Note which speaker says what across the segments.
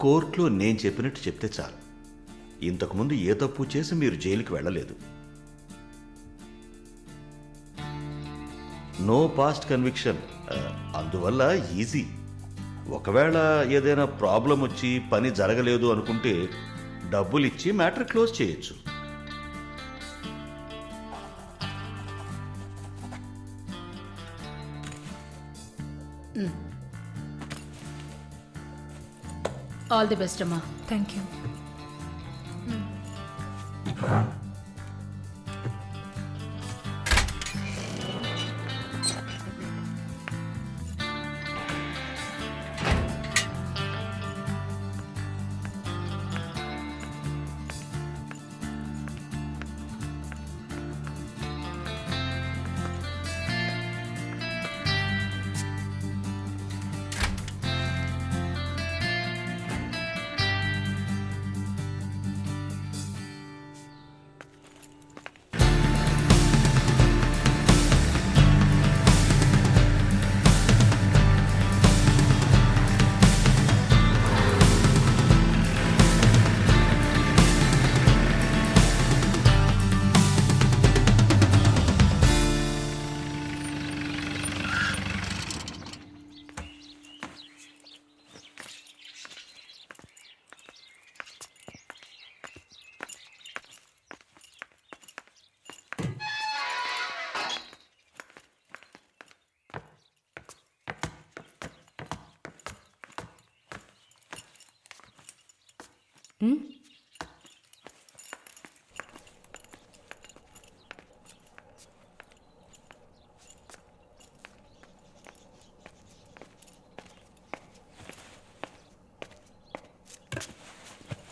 Speaker 1: కోర్టులో నేను చెప్పినట్టు చెప్తే చాలు. ఇంతకుముందు ఏ తప్పు చేసి మీరు జైలుకి వెళ్ళలేదు. నో పాస్ట్ కన్విక్షన్, అందువల్ల ఈజీ. ఒకవేళ ఏదైనా ప్రాబ్లం వచ్చి పని జరగలేదు అనుకుంటే డబ్బులు ఇచ్చి మ్యాటర్ క్లోజ్ చేయొచ్చు.
Speaker 2: ఆల్ ది బెస్ట్ అమ్మా.
Speaker 3: Thank you.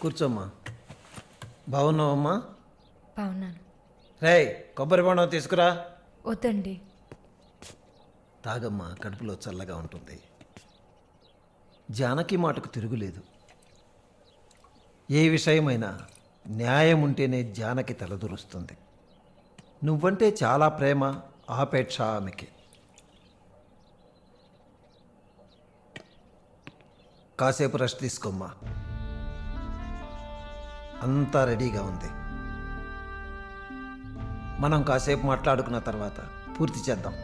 Speaker 4: కూర్చోమ్మా. బాగున్నావమ్మా?
Speaker 3: బాగున్నాను.
Speaker 4: రేయ్, కొబ్బరి బొండం తీసుకురా.
Speaker 3: వద్దండి.
Speaker 4: తాగమ్మా, కడుపులో చల్లగా ఉంటుంది. జానకి మాటకు తిరుగులేదు. ఏ విషయమైనా న్యాయం ఉంటేనే జానకి తలదూరుస్తుంది. నువ్వంటే చాలా ప్రేమ, ఆపేక్ష ఆమెకి. కాసేపు రెస్ట్ తీసుకోమ్మా. అంతా రెడీగా ఉంది. మనం కాసేపు మాట్లాడుకున్న తర్వాత పూర్తి చేద్దాం.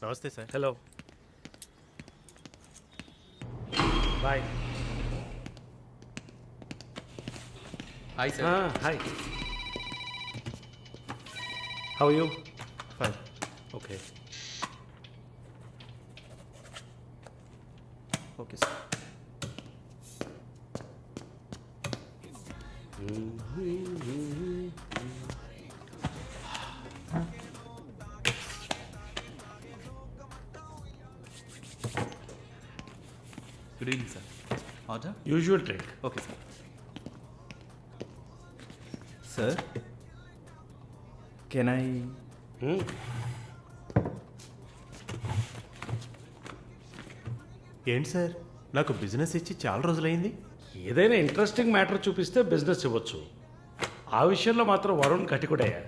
Speaker 5: నమస్తే sir. Hello, bye.
Speaker 6: Hi sir.
Speaker 5: Hi, how you? Fine, okay
Speaker 6: okay sir. Good evening sir. Order?
Speaker 5: Usual drink.
Speaker 6: Okay sir. Sir, can I?
Speaker 5: ఏంటి సార్, నాకు బిజినెస్ ఇచ్చి చాలా రోజులైంది.
Speaker 7: ఏదైనా ఇంట్రెస్టింగ్ మ్యాటర్ చూపిస్తే బిజినెస్ ఇవ్వచ్చు. ఆ విషయంలో మాత్రం వరుణ్ కటికుడయ్యా.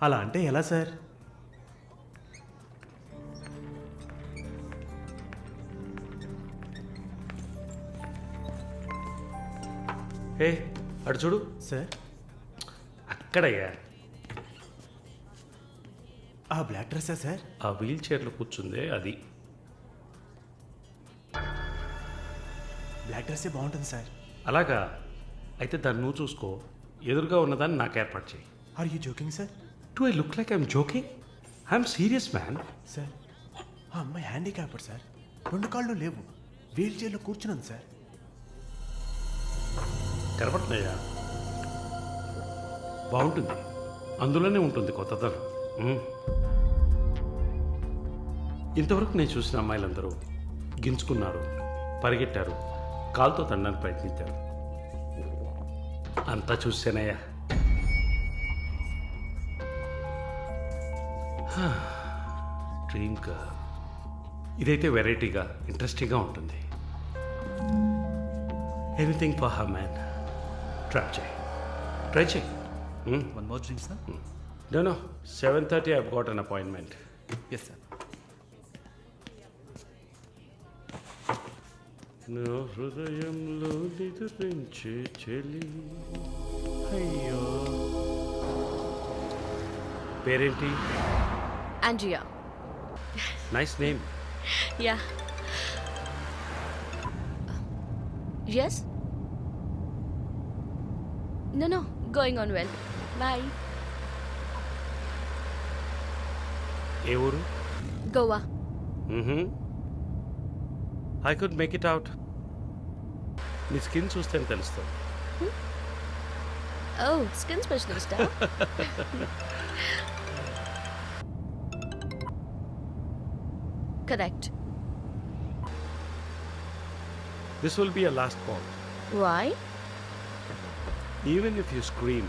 Speaker 5: అలా అంటే ఎలా సార్?
Speaker 7: ఏ అటు చూడు.
Speaker 5: సార్,
Speaker 7: అక్కడయ్యా,
Speaker 5: ఆ బ్లాక్ డ్రెస్సా సార్?
Speaker 7: ఆ వీల్ చైర్లో కూర్చుందే అది.
Speaker 5: బ్లాక్ డ్రెస్సే బాగుంటుంది సార్.
Speaker 7: అలాగా, అయితే దాన్ని నువ్వు చూసుకో. ఎదురుగా ఉన్నదాన్ని నాకు ఏర్పాటు చేయి.
Speaker 5: Are you joking sir?
Speaker 7: Do I look like I'm joking? I'm serious man.
Speaker 5: Sir, ఆ అమ్మాయి హ్యాండిక్యాప్డ్ సార్. 2 కాళ్ళు లేవు, వీల్ చైర్లో కూర్చున్నాను సార్.
Speaker 7: కనపడుతున్నాయా? బాగుంటుంది, అందులోనే ఉంటుంది కొత్తదనం. ఇంతవరకు నేను చూసిన అమ్మాయిలందరూ గింజుకున్నారు, పరిగెట్టారు, కాలుతో తనడానికి ప్రయత్నించారు. అంతా చూసానయ్యా. డ్రీమ్ గర్ల్, ఇదైతే వెరైటీగా ఇంట్రెస్టింగ్గా ఉంటుంది. Anything for her man. Try చేయి.
Speaker 6: One more drink sir.
Speaker 7: No, 7:30 I've got an appointment.
Speaker 6: Yes sir.
Speaker 7: నా హృదయంలో నిద్రించే చెలి అయ్యో. పేరేంటి?
Speaker 8: Andrea.
Speaker 7: Nice name.
Speaker 8: Yeah. Yes? No, going on well. Bye.
Speaker 7: ఏ ఊరు?
Speaker 8: Goa.
Speaker 7: I could make it out. నీ స్కిన్ చూస్తే తెలుస్తుంది.
Speaker 8: Oh, skin specialist, huh? Correct.
Speaker 7: This will be a last call.
Speaker 8: Why?
Speaker 7: Even if you scream,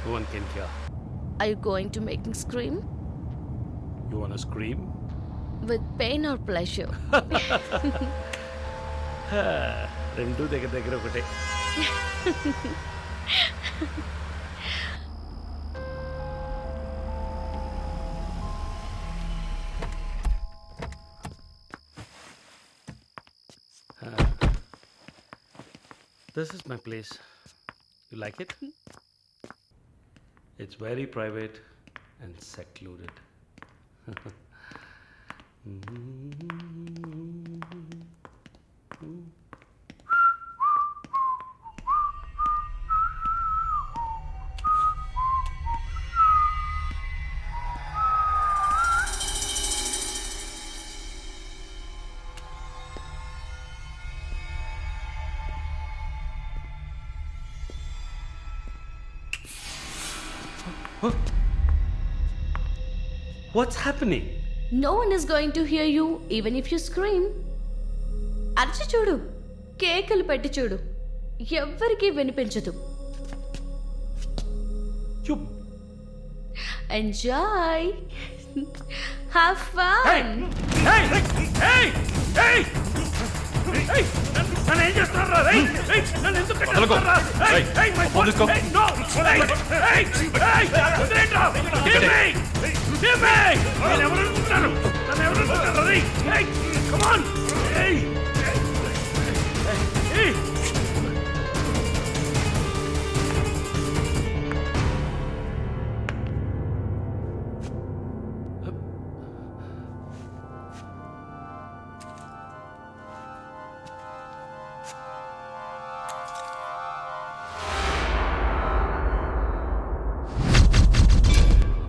Speaker 7: no one can hear.
Speaker 8: Are you going to make me scream?
Speaker 7: You wanna scream?
Speaker 8: With pain or pleasure?
Speaker 7: రెండు దగ్గర దగ్గర ఒకటే. This is my place. You like it? It's very private and secluded. What's happening?
Speaker 8: No one is going to hear you even if you scream. అరచి చూడు, కేకలు పెట్టి చూడు, ఎవ్వరికీ వినిపించదు.
Speaker 7: You.
Speaker 8: Enjoy. Have fun.
Speaker 7: Hey! Hey! Hey! Hey! Hey! నన్ను ఏం చేస్తున్నారా? Hey! Hey! నన్ను ఎందుకు కట్టేస్తున్నారా? Hey! Hey! My phone! Hey! No! Hey! Hey! Hey! వదిలేండ్రా! Give me! Give me! నేను ఎవరు అనుకుంటున్నాను? నన్ను ఎవరు అనుకుంటున్నారు? Hey! Hey! Come on! Hey! Hey!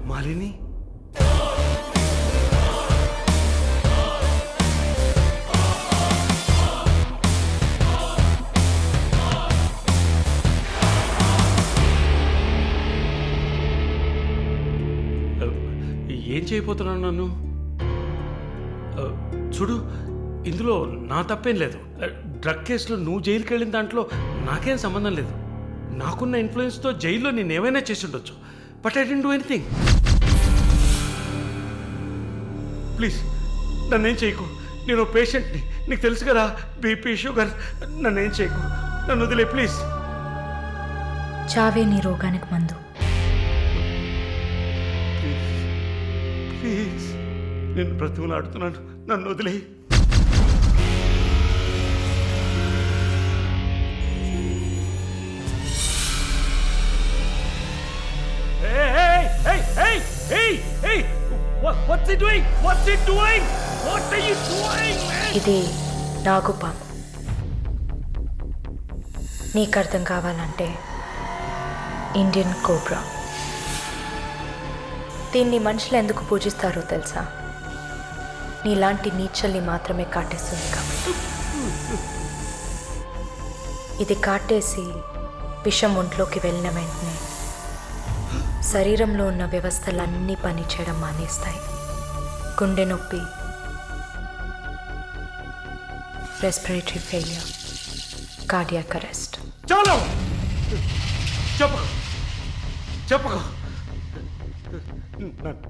Speaker 7: Malini? ఏం చేయబోతున్నాను నన్ను? చూడు, ఇందులో నా తప్పేం లేదు. డ్రగ్ కేసులో నువ్వు జైలుకి వెళ్ళిన దాంట్లో నాకేం సంబంధం లేదు. నాకున్న ఇన్ఫ్లుయెన్స్తో జైల్లో నేను ఏమైనా చేసి ఉండొచ్చు. But I didn't do anything. Please నన్నేం చేయకు. నేను పేషెంట్ని, నీకు తెలుసు కదా, బీపీ షుగర్. నన్నేం చేయకు, నన్ను వదిలే ప్లీజ్.
Speaker 3: చావే నీ రోగానికి మందు.
Speaker 7: ప్లీజ్ నేను బ్రతిమలాడుతున్నాను, నన్ను వదిలే. What's he doing? What's he doing? What are you doing, man?
Speaker 3: ఇది నాగుపాము. నీకు అర్థం కావాలంటే ఇండియన్ కోబ్రా. దీన్ని మనుషులు ఎందుకు పూజిస్తారో తెలుసా? నీలాంటి నీచల్ని మాత్రమే కాటేస్తుంది కాబట్టి. ఇది కాటేసి విషం ఒంట్లోకి వెళ్ళిన వెంటనే శరీరంలో ఉన్న వ్యవస్థలన్నీ పనిచేయడం మానేస్తాయి. గుండె నొప్పి, రెస్పిరేటరీ ఫెయిల్యూర్, కార్డియాక్ అరెస్ట్.
Speaker 7: చాలు, చెప్పు చెప్పు.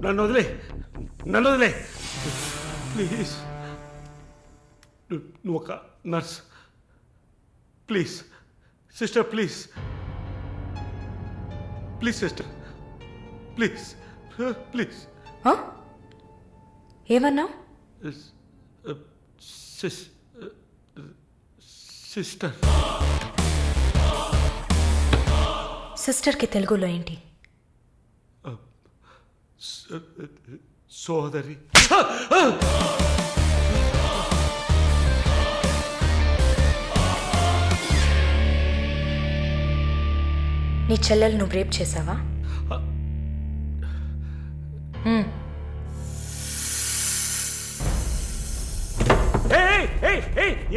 Speaker 7: నన్ను వదిలే, నన్ను వదిలే ప్లీజ్. నువ్వు ఒక nurse, please
Speaker 1: sister please please sister please please
Speaker 3: ఆ? ఏమన్నావు?
Speaker 1: సిస్టర్
Speaker 3: సిస్టర్కి తెలుగులో ఏంటి?
Speaker 1: సోదరి.
Speaker 3: నీ చెల్లెలు నువ్వు రేప్ చేసావా?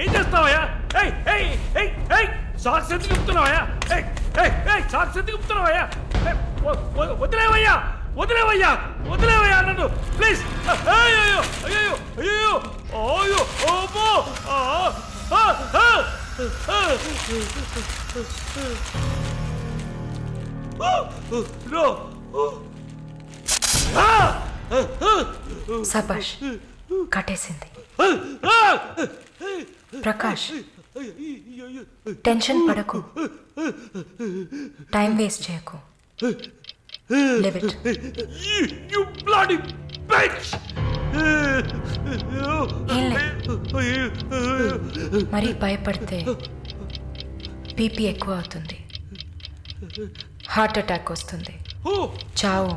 Speaker 7: ఏం చేస్తావయ్యా? సాక్స్ ఎందుకు చెప్తున్నావయ్యా? సాక్స్ ఎందుకు చెప్తున్నావయ్యా? వదిలేవయ్యా వదిలేవయ్యా వదిలేవయ్యా నన్ను ప్లీజ్. అయ్యో అయ్యో అయ్యో అయ్యో ఓబో. నో.
Speaker 3: సబాష్, కట్టేసింది. ప్రకాష్, టెన్షన్ పడకు, టైం వేస్ట్ చేయకు. Leave it.
Speaker 7: You bloody bitch!
Speaker 3: ఏం లేదు. మరీ భయపడితే బీపీ ఎక్కువ అవుతుంది, హార్ట్ అటాక్ వస్తుంది, చావు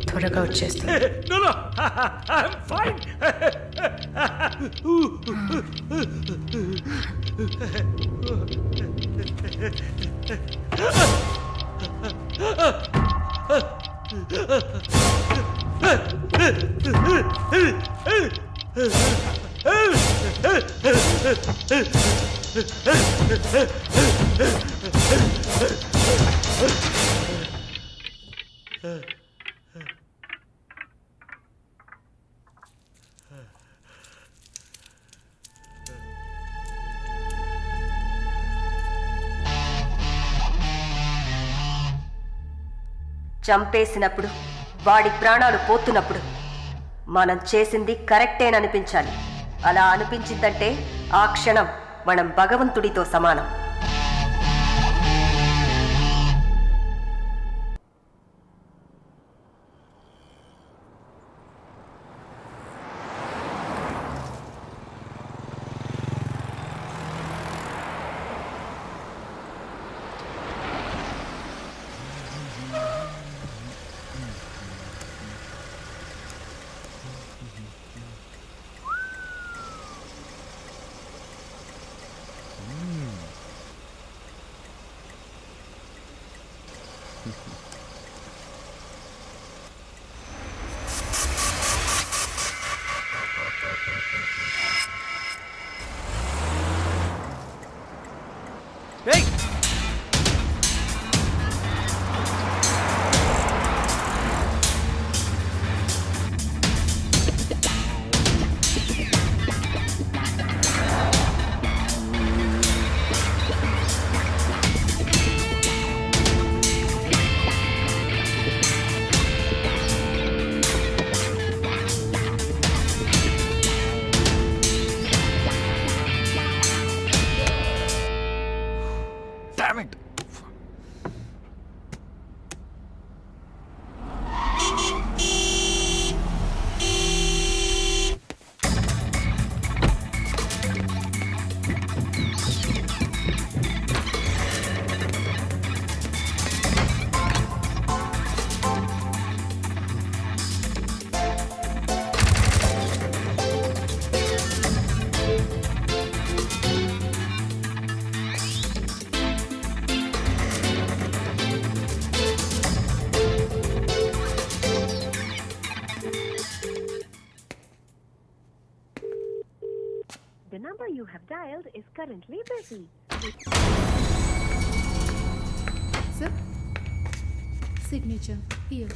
Speaker 3: త్వరగా వచ్చేస్తుంది.
Speaker 7: No, no, I'm fine.
Speaker 9: చంపేసినప్పుడు, వాడి ప్రాణాలు పోతున్నప్పుడు మనం చేసింది కరెక్టేననిపించాలి. అలా అనిపించిందంటే ఆ క్షణం మనం భగవంతుడితో సమానం.
Speaker 10: The number you have dialed is currently busy.
Speaker 2: Sir, signature here.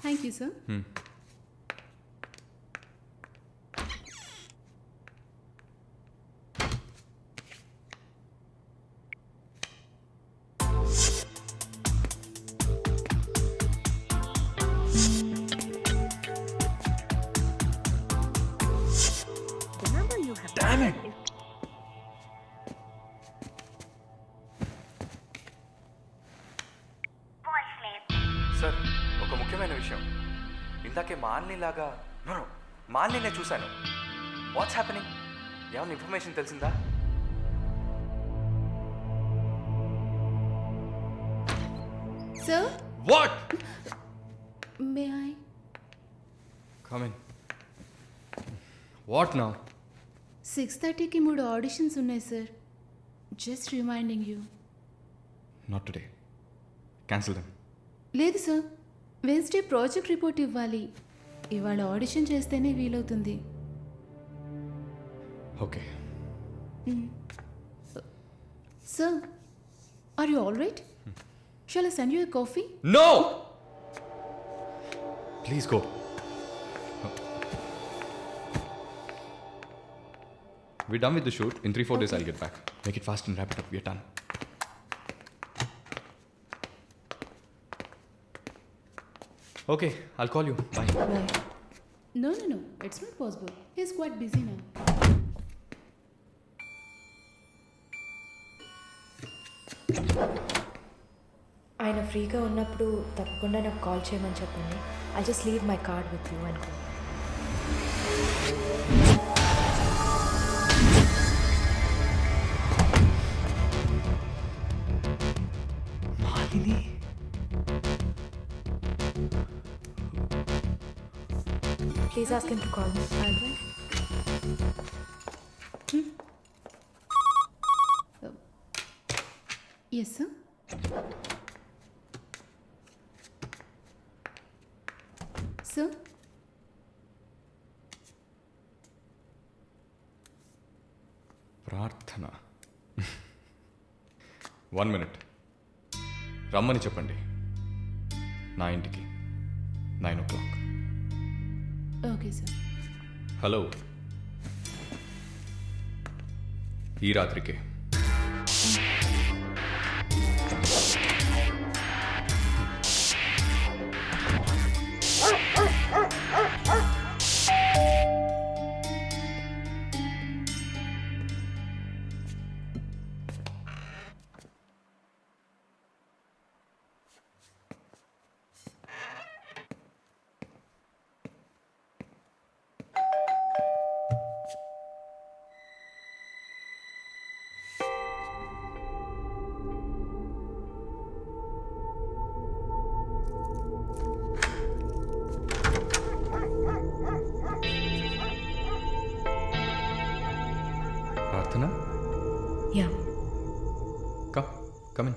Speaker 2: Thank you, sir.
Speaker 11: ఇందాకే మాలినిలాగా మాలినినే చూశాను. What's happening? ఏమైనా ఇన్ఫర్మేషన్ తెలిసిందా?
Speaker 2: Sir
Speaker 11: what?
Speaker 2: May I
Speaker 11: come in. What now?
Speaker 2: 6:30కి 3 ఆడిషన్స్ ఉన్నాయి sir. Just reminding you.
Speaker 11: Not today. Cancel them.
Speaker 2: లేదు sir, Wednesday project report ఇవ్వాలి. ఇవాళ ఆడిషన్ చేస్తేనే వీలవుతుంది.
Speaker 11: Okay.
Speaker 2: Sir, are you all right? Shall I send you a coffee?
Speaker 11: No, please go. We're done with the shoot. In 3-4 days, I'll get back. Make it fast and wrap it up. We're done. Okay, I'll call you. Bye.
Speaker 2: Bye. No, it's not possible. He's quite busy now.
Speaker 3: ఆయన ఫ్రీగా ఉన్నప్పుడు తప్పకుండా నాకు call చేయమని చెప్పండి. I just leave my card with you అనుకో.
Speaker 11: Malini?
Speaker 3: Please ask him to call me.
Speaker 2: I'll try. Yes, sir. Sir?
Speaker 11: ప్రార్థన. 1 minute. రమ్మని చెప్పండి నా ఇంటికి 9 o'clock.
Speaker 2: Okay, sir.
Speaker 11: హలో, ఈ రాత్రికే. ప్రార్థన,
Speaker 3: Yeah.
Speaker 11: come in.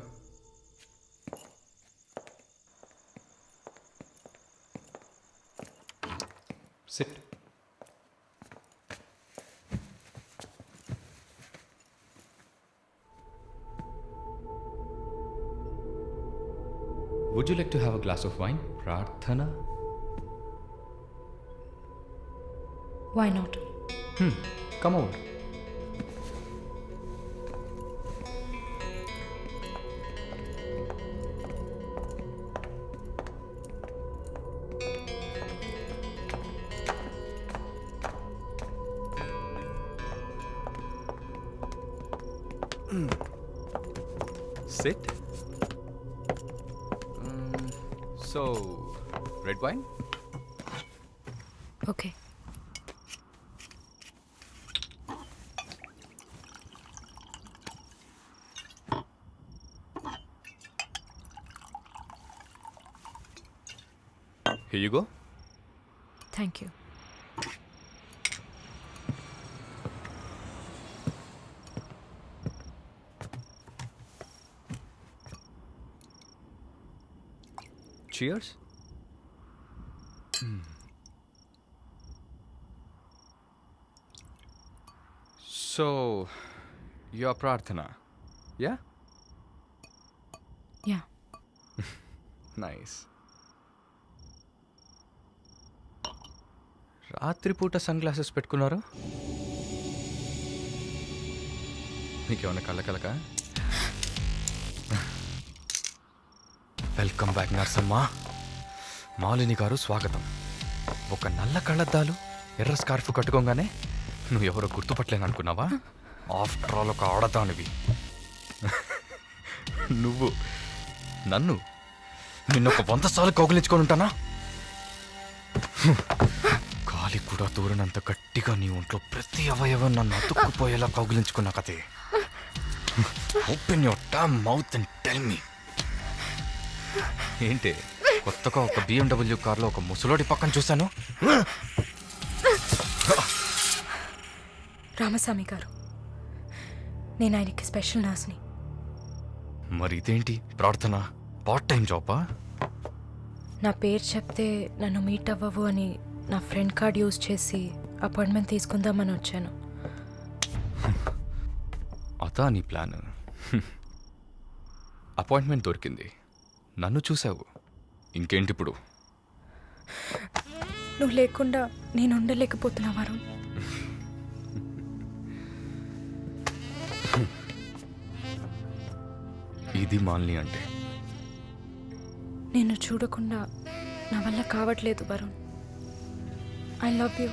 Speaker 11: Sit. Would you like to have a glass of wine, Prarthana?
Speaker 3: Why not?
Speaker 11: Come over. Sit. So, red wine?
Speaker 3: Okay.
Speaker 11: Here you go.
Speaker 3: Thank you.
Speaker 11: Cheers. So, you're Prarthana, yeah?
Speaker 3: Yeah.
Speaker 11: Nice. రాత్రిపూట sunglasses పెట్టుకున్నారు? మీకేమన్నా కళ్ళకలక? Welcome back నర్సమ్మ. మాలిని గారు స్వాగతం. ఒక నల్ల కళ్ళద్దాలు, ఎర్ర స్కార్ఫ్ కట్టుకోగానే నువ్వు ఎవరో గుర్తుపట్టలేను అనుకున్నావా? ఆఫ్టర్ ఆల్ ఒక ఆడదానివి. నువ్వు నిన్నొక 100 సార్లు కౌగిలించుకొని ఉంటానా? గాలి కూడా దూరనంత గట్టిగా నీ ఒంట్లో ప్రతి అవయవం నన్ను అతుక్కుపోయేలా కౌగిలించుకున్న కథే. Open your damn mouth and tell me. ఏంటి కొత్తగా ఒక BMW కార్లో ఒక ముసలోడి పక్కన చూశాను.
Speaker 3: రామస్వామి గారు, నేను ఆయనకి స్పెషల్ నర్స్ని.
Speaker 11: మరి ఇదేంటి ప్రార్థన? పార్ట్ టైం జాబా?
Speaker 3: నా పేరు చెప్తే నన్ను మీట్ అవ్వవు అని నా ఫ్రెండ్ కార్డ్ యూజ్ చేసి అపాయింట్మెంట్ తీసుకుందామని వచ్చాను.
Speaker 11: అదా నీ ప్లాన్? అపాయింట్మెంట్ దొరికింది, నన్ను చూసావు, ఇంకేంటి ఇప్పుడు?
Speaker 3: నువ్వు లేకుండా నేను ఉండలేకపోతున్నా వరుణ్.
Speaker 11: ఇది మాలిని అంటే.
Speaker 3: నిన్ను చూడకుండా నా వల్ల కావట్లేదు Varun. I love you.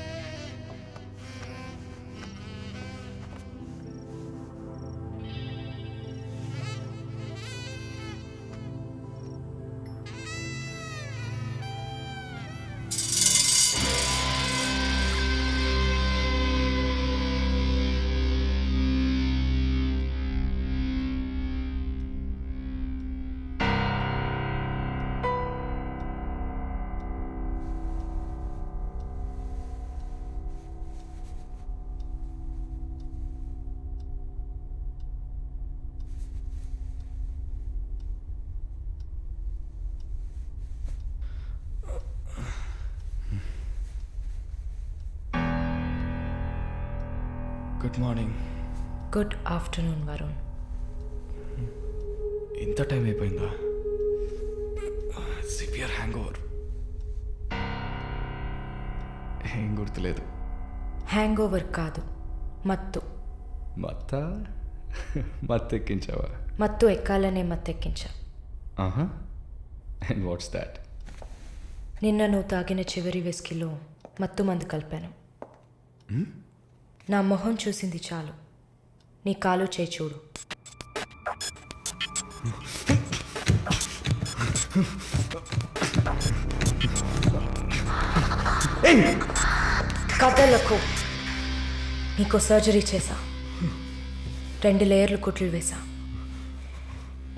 Speaker 11: Good morning.
Speaker 3: Good afternoon Varun.
Speaker 11: ఇంత టైం అయిపోయిందా? Severe hang over. ఏం గుర్తులేదు.
Speaker 3: హ్యాంగ్ ఓవర్ కాదు, మత్తు.
Speaker 11: మత్తెక్కించావా?
Speaker 3: మత్తు ఎక్కాలనే మత్తెక్కించా.
Speaker 11: ఆహా. And what's that?
Speaker 3: నిన్న నువ్వు తాగిన చివరి విస్కీలో మత్తు మందు కలిపాను. నా మొహం చూసింది చాలు, నీ కాలు చేయి చూడు. కథలకు నీకు సర్జరీ చేశా, 2 లేయర్లు కుట్లు వేసా.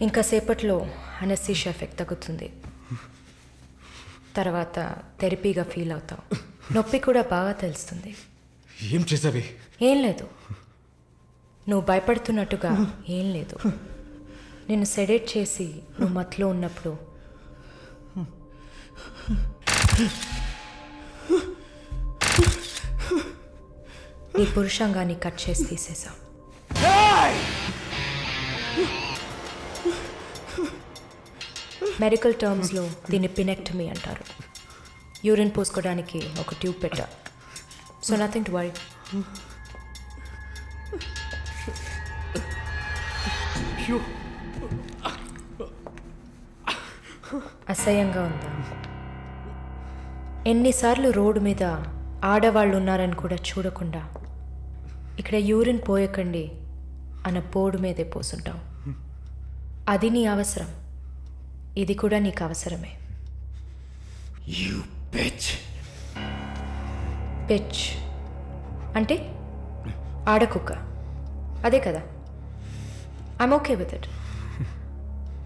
Speaker 3: ఇంకా సేపట్లో అనస్థీషియా ఎఫెక్ట్ తగ్గుతుంది. తర్వాత థెరపీగా ఫీల్ అవుతావు. నొప్పి కూడా బాగా తెలుస్తుంది.
Speaker 11: ఏం చేసావి?
Speaker 3: ఏం లేదు, నువ్వు భయపడుతున్నట్టుగా ఏం లేదు. నిన్ను సెడేట్ చేసి నువ్వు మత్తులో ఉన్నప్పుడు నీ పురుషాంగాన్ని కట్ చేసి తీసేశాం. మెడికల్ టర్మ్స్లో దీన్ని పినెక్టమీ అంటారు. యూరిన్ పోసుకోవడానికి ఒక ట్యూబ్ పెట్టా. So nothing to worry. అసహ్యంగా ఉందా? ఎన్నిసార్లు రోడ్డు మీద ఆడవాళ్ళు ఉన్నారని కూడా చూడకుండా ఇక్కడ యూరిన్ పోయకండి అన్న బోర్డు మీదే పోసుంటాం. అది నీ అవసరం, ఇది కూడా నీకు అవసరమే. పిచ్ అంటే ఆడకుక్క, అదే కదా. I'm okay with it.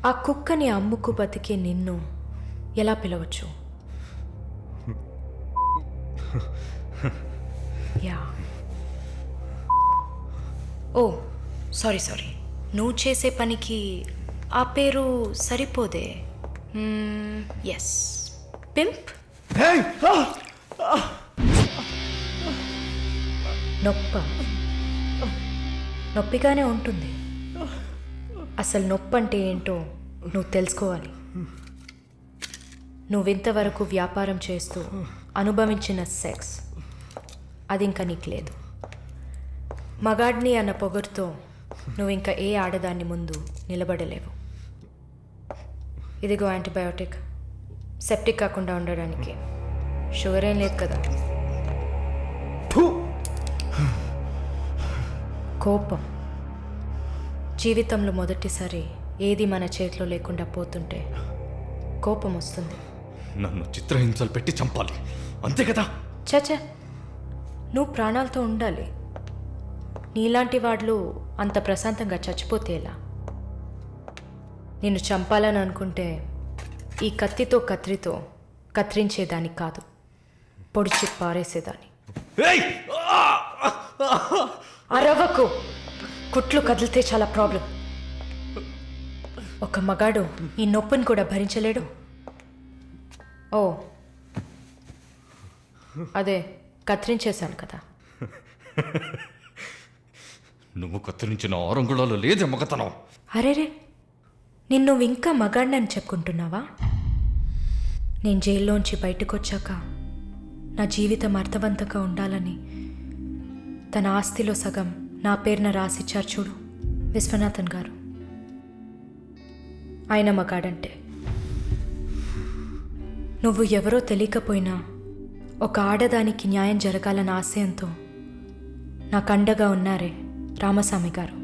Speaker 3: ఆ కుక్కని అమ్ముకు బతికే నిన్ను ఎలా పిలవచ్చు? యా. ఓ సారీ, నువ్వు చేసే పనికి ఆ పేరు సరిపోదే. Yes, pimp. నొప్పిగానే ఉంటుంది. అసలు నొప్పి అంటే ఏంటో నువ్వు తెలుసుకోవాలి. నువ్వింతవరకు వ్యాపారం చేస్తూ అనుభవించిన సెక్స్ అది ఇంకా నీకు లేదు. మగాడ్ని అన్న పొగరుతో నువ్వు ఇంకా ఏ ఆడదాన్ని ముందు నిలబడలేవు. ఇదిగో యాంటీబయాటిక్, సెప్టిక్ కాకుండా ఉండడానికి. షుగర్ ఏం లేదు కదా. కోపం. జీవితంలో మొదటిసారి ఏది మన చేతిలో లేకుండా పోతుంటే కోపం వస్తుంది.
Speaker 11: నన్ను చిత్రహింసలు పెట్టి చంపాలి, అంతే కదా?
Speaker 3: చచే, నువ్వు ప్రాణాలతో ఉండాలి. నీలాంటి వాళ్ళు అంత ప్రశాంతంగా చచ్చిపోతే ఎలా? నిన్ను చంపాలని అనుకుంటే ఈ కత్తితో కత్తిరించేదాన్ని కాదు, పొడిచి పారేసేదాన్ని. అరవకు, కుట్లు కదిలితే చాలా ప్రాబ్లం. ఒక మగాడు ఈ నొప్పిని కూడా భరించలేడు. ఓ అదే కత్తిరించేశాను కదా.
Speaker 11: నువ్వు కత్తిరించిన ఆరంగుళాలు లేదే మగతనం.
Speaker 3: అరేరే, నిన్ను ఇంకా మగాడినని చెప్పుకుంటున్నావా? నేను జైల్లోంచి బయటకు వచ్చాక నా జీవితం అర్థవంతంగా ఉండాలని తన ఆస్తిలో సగం నా పేరున రాసిచ్చారు చూడు విశ్వనాథన్ గారు. ఆయన మగాడంటే. నువ్వు ఎవరో తెలియకపోయినా ఒక ఆడదానికి న్యాయం జరగాలన్న ఆశయంతో నాకు అండగా ఉన్నారే రామస్వామి గారు,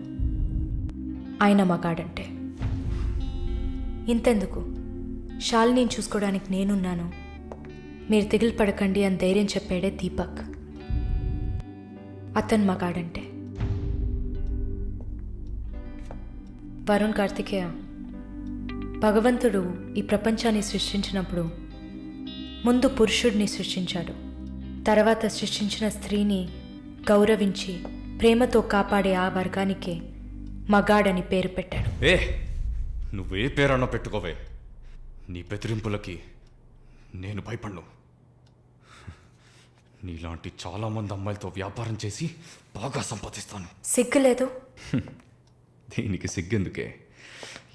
Speaker 3: ఆయన మగాడంటే. ఇంతెందుకు, శాలిని చూసుకోవడానికి నేనున్నాను, మీరు దిగులు పడకండి అని ధైర్యం చెప్పాడే దీపక్, అతను మగాడంటే. వరుణ్ కార్తికేయ, భగవంతుడు ఈ ప్రపంచాన్ని సృష్టించినప్పుడు ముందు పురుషుడిని సృష్టించాడు, తర్వాత సృష్టించిన స్త్రీని గౌరవించి ప్రేమతో కాపాడే ఆ వర్గానికే మగాడని పేరు పెట్టాడు.
Speaker 11: నువ్వే పేరన్నా పెట్టుకోవే, నీ బెదిరింపులకి నేను భయపడ్ను. నీలాంటి చాలామంది అమ్మాయిలతో వ్యాపారం చేసి బాగా సంపాదిస్తాను.
Speaker 3: సిగ్గులేదు?
Speaker 11: దీనికి సిగ్గెందుకే,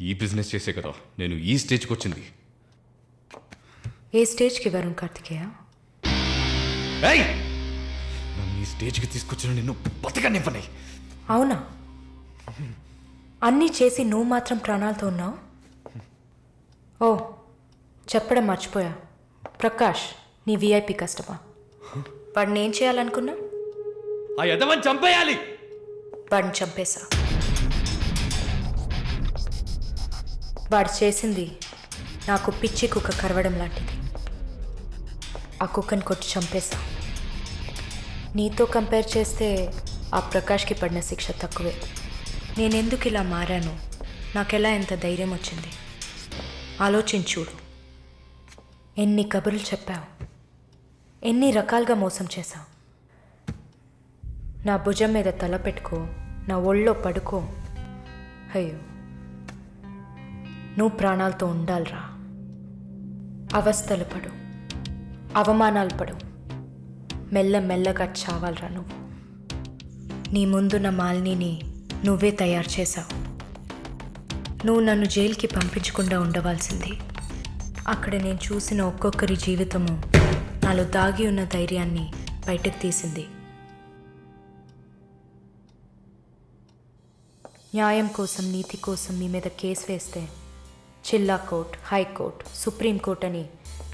Speaker 11: ఈ బిజినెస్ చేసే కదా నేను ఈ స్టేజ్కి వచ్చింది.
Speaker 3: ఏ స్టేజ్కి వరుణ్ కార్తికేయ?
Speaker 11: నన్ను ఈ స్టేజ్కి తీసుకొచ్చిన నిన్ను బతకనివ్వని.
Speaker 3: అవునా? అన్నీ చేసి నువ్వు మాత్రం ప్రాణాలతో ఉన్నావు? ఓ చెప్పడం మర్చిపోయా, ప్రకాష్ నీ విఐపి కస్టమర్. వాడిని ఏం చేయాలనుకున్నా?
Speaker 11: ఆ యదవని చంపేయాలి.
Speaker 3: వాడిని చంపేశా. వాడు చేసింది నాకు పిచ్చి కుక్క కరవడం లాంటిది. ఆ కుక్కని కొట్టి చంపేశా. నీతో కంపేర్ చేస్తే ఆ ప్రకాష్కి పడిన శిక్ష తక్కువే. నేనెందుకు ఇలా మారాను, నాకెలా ఎంత ధైర్యం వచ్చింది ఆలోచించూడు. ఎన్ని కబుర్లు చెప్పావు, ఎన్ని రకాలుగా మోసం చేశావు. నా భుజం మీద తల పెట్టుకో, నా ఒళ్ళో పడుకో. అయ్యో, నువ్వు ప్రాణాలతో ఉండాలిరా. అవస్థలు పడు, అవమానాలు పడు, మెల్లమెల్లగా చావాలరా నువ్వు. నీ ముందున్న మాలిని నువ్వే తయారు చేశావు. నువ్వు నన్ను జైలుకి పంపించకుండా ఉండవలసింది. అక్కడ నేను చూసిన ఒక్కొక్కరి జీవితము నాలో దాగి ఉన్న ధైర్యాన్ని బయటకు తీసింది. న్యాయం కోసం, నీతి కోసం మీ మీద కేసు వేస్తే జిల్లా కోర్టు, హైకోర్టు, సుప్రీంకోర్టు అని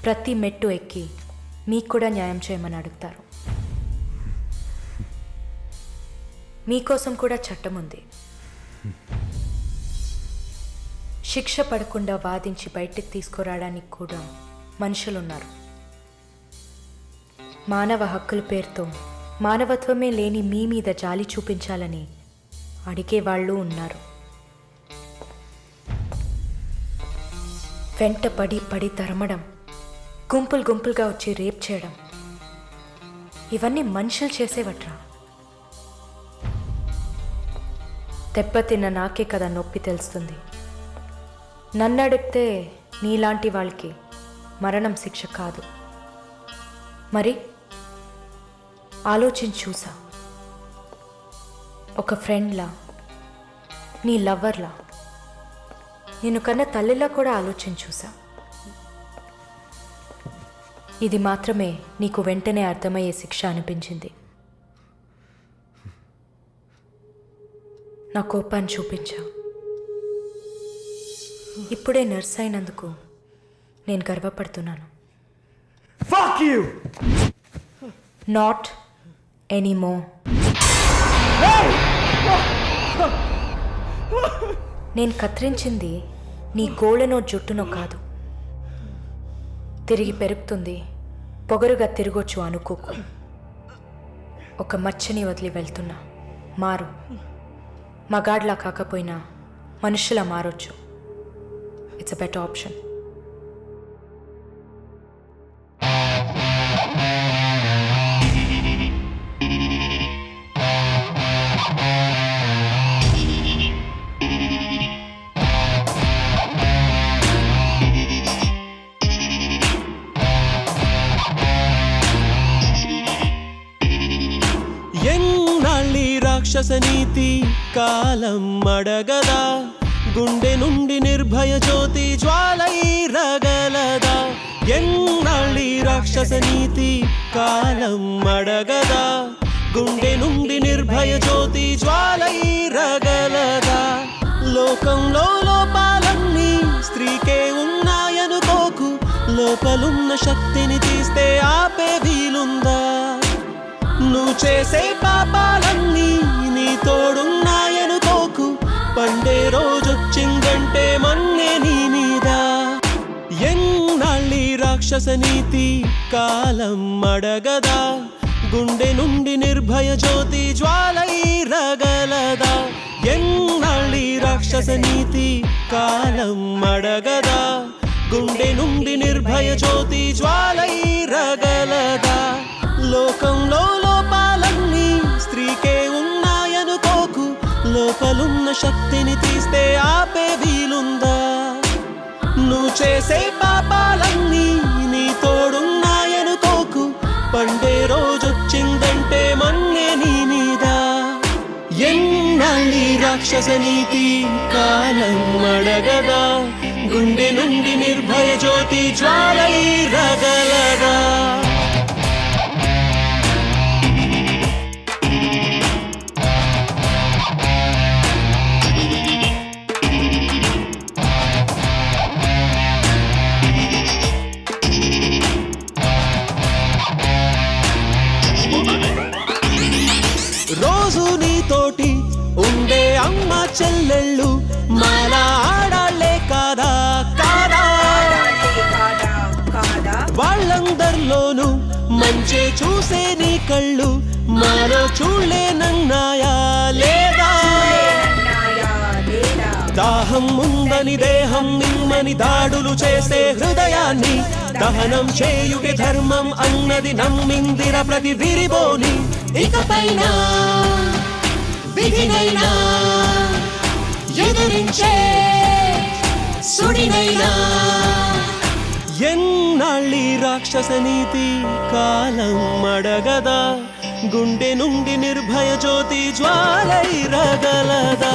Speaker 3: ప్రతి మెట్టు ఎక్కి మీకు కూడా న్యాయం చేయమని అడుగుతారు. మీకోసం కూడా చట్టం ఉంది. శిక్ష పడకుండా వాదించి బయటకు తీసుకురావడానికి కూడా మనుషులున్నారు. మానవ హక్కుల పేరుతో మానవత్వమే లేని మీ మీద జాలి చూపించాలని అడిగే వాళ్ళు ఉన్నారు. వెంట పడి పడి తరమడం, గుంపులు గుంపులుగా వచ్చి రేప్ చేయడం, ఇవన్నీ మనుషులు చేసేవట్రా. దెబ్బతిన్న నాకే కదా నొప్పి తెలుస్తుంది. నన్ను అడిగితే నీలాంటి వాళ్ళకి మరణం శిక్ష కాదు. మరి ఆలోచించి చూసా. ఒక ఫ్రెండ్లా, నీ లవ్వర్లా, నేను కన్నా తల్లిలా కూడా ఆలోచించి చూసా. ఇది మాత్రమే నీకు వెంటనే అర్థమయ్యే శిక్ష అనిపించింది. నా కోపాన్ని చూపించా. ఇప్పుడే నర్స్ అయినందుకు నేను గర్వపడుతున్నాను. Not anymore. నేను కత్తిరించింది నీ గోళ్ళనో జుట్టునో కాదు. తిరిగి పెరుగుతుంది, పొగరుగా తిరగొచ్చు అనుకోకు. ఒక మచ్చని వదిలి వెళ్తున్నా. మారు. మగాడ్లా కాకపోయినా మనుషులా మారొచ్చు. It's a better option.
Speaker 12: ఎన్నాళ్ళి రాక్షస నీతి కాలం అడగదా, గుండె నుండి నిర్భయ జ్యోతి జ్వాలై రగలదా. ఎన్నాళ్ళి రాక్షస నీతి కాలం అడగదా, గుండె నుండి నిర్భయ జ్యోతి జ్వాలై రగలదా. లోకంలో లోపాలన్నీ స్త్రీకే ఉన్నాయనుకోకు, లోపలున్న శక్తిని తీస్తే ఆపే వీలుందా. నువ్వు చేసే పాపాలన్నీ నీ తోడున్నాయనుకోకు, పండే రోజొచ్చిందంటే మన్నే నీ మీద. ఎన్నాళ్ళి రాక్షస నీతి కాలం అడగదా, గుండె నుండి నిర్భయ జ్యోతి జ్వాలై రగలదా. ఎన్నాళ్ళి రాక్షస నీతి కాలం అడగదా, గుండె నుండి నిర్భయ జ్యోతి జ్వాలై రగలదా. లోకంలో లోపాలన్నీ స్త్రీకే ఉన్నాయనుకోకు, లోపలున్న శక్తిని తీస్తే ఆపే వీలుందా. నువ్వు చేసే పాపాలన్నీ నీ తోడున్నాయనుకోకు, పండే రోజొచ్చిందంటే మన్నే నీ మీద. ఎన్నాళ్ళి రాక్షస నీతి కాలం అడగదా, గుండె నుండి నిర్భయ జ్యోతి జ్వాలై రగలదా. రోజు నీతోటి ఉండే అమ్మ చెల్లెళ్ళు మాలా ఆడాళ్లే కాదా కాదా. వాళ్ళందరిలోనూ మంచి చూసే నీ కళ్ళు మాలో చూడలేనన్నాయా లేదా. దాహం ఉందని దేహం నిమ్మని దాడులు చేసే హృదయాన్ని దహనం చేయుడి ధర్మం అన్నది నమ్మిందిర ప్రతి విరిబోని. ఇకపైన విధినైనా ఎదిరించే సుడినైనా. ఎన్నాళ్ళి రాక్షస నీతి కాలం అడగదా, గుండె నుండి నిర్భయ జ్యోతి జ్వాలై రగలదా.